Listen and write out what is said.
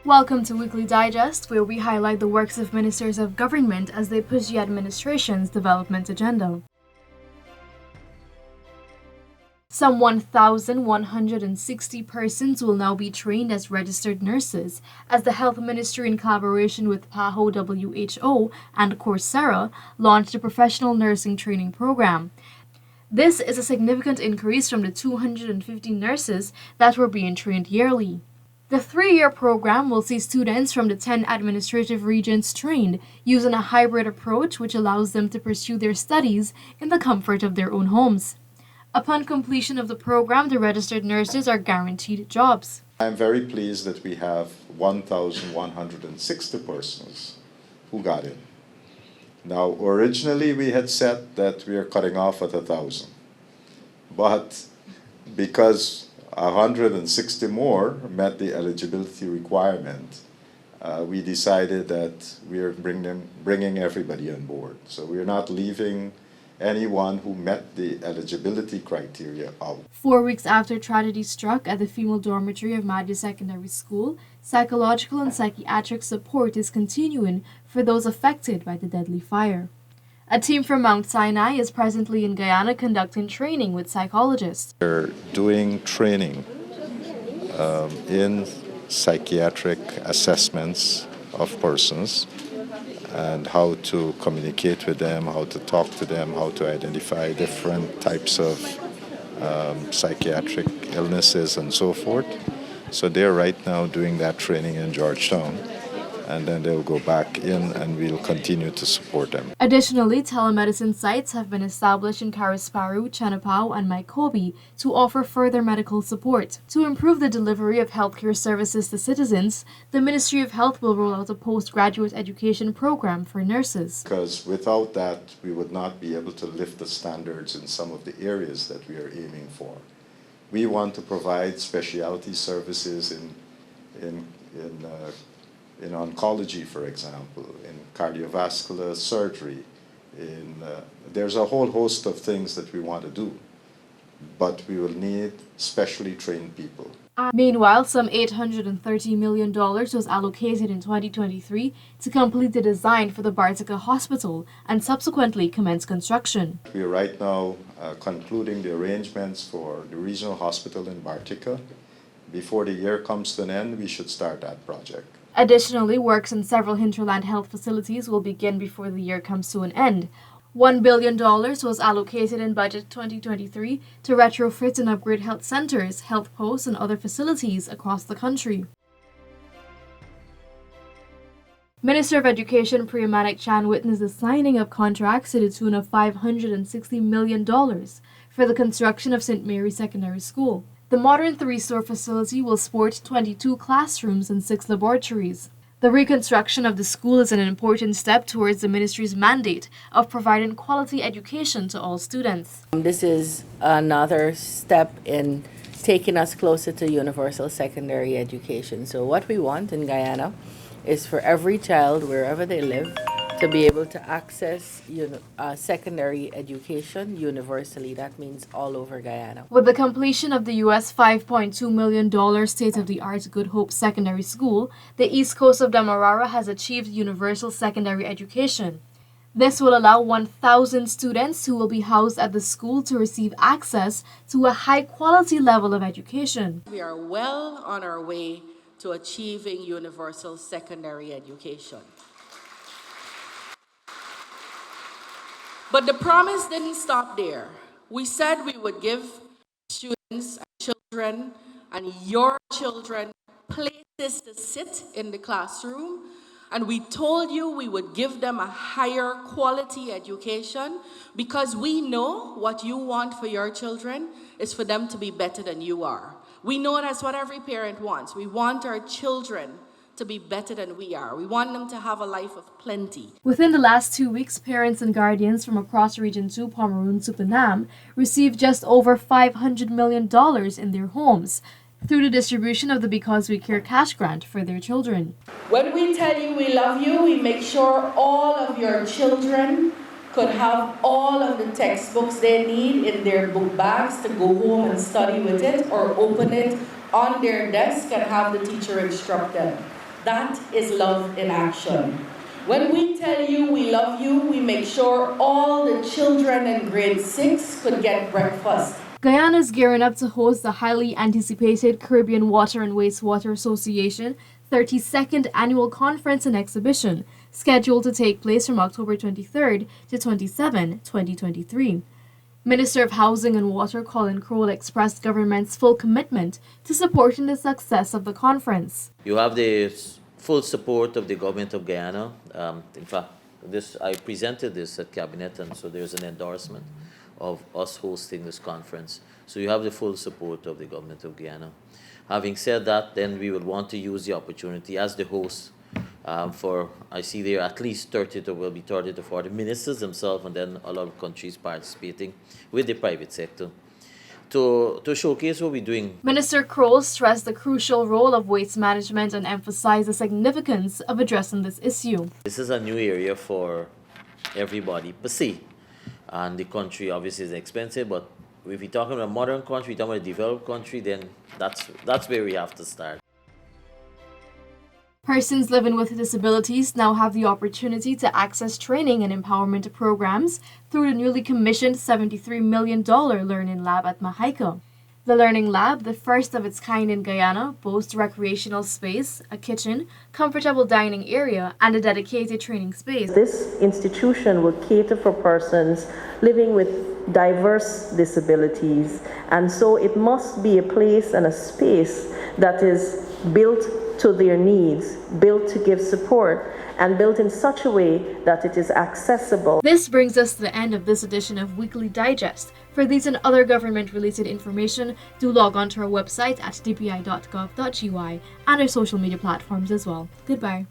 Welcome to Weekly Digest, where we highlight the works of ministers of government as they push the administration's development agenda. Some 1,160 persons will now be trained as registered nurses, as the Health Ministry, in collaboration with PAHO WHO and Coursera, launched a professional nursing training program. This is a significant increase from the 250 nurses that were being trained yearly. The 3-year program will see students from the 10 administrative regions trained using a hybrid approach which allows them to pursue their studies in the comfort of their own homes. Upon completion of the program, the registered nurses are guaranteed jobs. I'm very pleased that we have 1,160 persons who got in. Now, originally we had said that we are cutting off at 1,000, but because 160 more met the eligibility requirement, we decided that we are bringing everybody on board. So we are not leaving anyone who met the eligibility criteria out. 4 weeks after tragedy struck at the female dormitory of Madhya Secondary School, psychological and psychiatric support is continuing for those affected by the deadly fire. A team from Mount Sinai is presently in Guyana conducting training with psychologists. We're doing training in psychiatric assessments of persons and how to communicate with them, how to talk to them, how to identify different types of psychiatric illnesses and so forth. So they're right now doing that training in Georgetown, and then they'll go back in and we'll continue to support them. Additionally, telemedicine sites have been established in Carisparu, Chenapao, and Maikobi to offer further medical support. To improve the delivery of healthcare services to citizens, the Ministry of Health will roll out a postgraduate education program for nurses. Because without that, we would not be able to lift the standards in some of the areas that we are aiming for. We want to provide specialty services in oncology, for example, in cardiovascular surgery. There's a whole host of things that we want to do, but we will need specially trained people. Meanwhile, some $830 million was allocated in 2023 to complete the design for the Bartica Hospital and subsequently commence construction. We are right now concluding the arrangements for the regional hospital in Bartica. Before the year comes to an end, we should start that project. Additionally, works in several hinterland health facilities will begin before the year comes to an end. $1 billion was allocated in Budget 2023 to retrofit and upgrade health centers, health posts, and other facilities across the country. Minister of Education Priya Manik Chan witnessed the signing of contracts to the tune of $560 million for the construction of St. Mary's Secondary School. The modern 3-story facility will sport 22 classrooms and 6 laboratories. The reconstruction of the school is an important step towards the ministry's mandate of providing quality education to all students. This is another step in taking us closer to universal secondary education. So what we want in Guyana is for every child, wherever they live, to be able to access secondary education universally. That means all over Guyana. With the completion of the U.S. $5.2 million state-of-the-art Good Hope Secondary School, the east coast of Demerara has achieved universal secondary education. This will allow 1,000 students who will be housed at the school to receive access to a high-quality level of education. We are well on our way to achieving universal secondary education. But the promise didn't stop there. We said we would give students and children and your children places to sit in the classroom, and we told you we would give them a higher quality education because we know what you want for your children is for them to be better than you are. We know that's what every parent wants. We want our children to be better than we are. We want them to have a life of plenty. Within the last 2 weeks, parents and guardians from across Region 2, Pomeroon to Panam, received just over $500 million in their homes through the distribution of the Because We Care cash grant for their children. When we tell you we love you, we make sure all of your children could have all of the textbooks they need in their book bags to go home and study with it or open it on their desk and have the teacher instruct them. That is love in action. When we tell you we love you, we make sure all the children in grade 6 could get breakfast. Guyana is gearing up to host the highly anticipated Caribbean Water and Wastewater Association 32nd Annual Conference and Exhibition, scheduled to take place from October 23rd to 27, 2023. Minister of Housing and Water Colin Crowell expressed government's full commitment to supporting the success of the conference. You have the full support of the government of Guyana. In fact, I presented this at Cabinet, and so there's an endorsement of us hosting this conference. So you have the full support of the government of Guyana. Having said that, then we would want to use the opportunity as the host I see there at least 30 to 40 ministers themselves, and then a lot of countries participating with the private sector to showcase what we're doing. Minister Crowell stressed the crucial role of waste management and emphasized the significance of addressing this issue. This is a new area for everybody per se, and the country obviously is expensive, but if we're talking about a modern country, we're talking about a developed country, then that's where we have to start. Persons living with disabilities now have the opportunity to access training and empowerment programs through the newly commissioned $73 million Learning Lab at Mahaica. The Learning Lab, the first of its kind in Guyana, boasts recreational space, a kitchen, comfortable dining area, and a dedicated training space. This institution will cater for persons living with diverse disabilities, and so it must be a place and a space that is built to their needs, built to give support, and built in such a way that it is accessible. This brings us to the end of this edition of Weekly Digest. For these and other government-related information, do log on to our website at dpi.gov.gy and our social media platforms as well. Goodbye.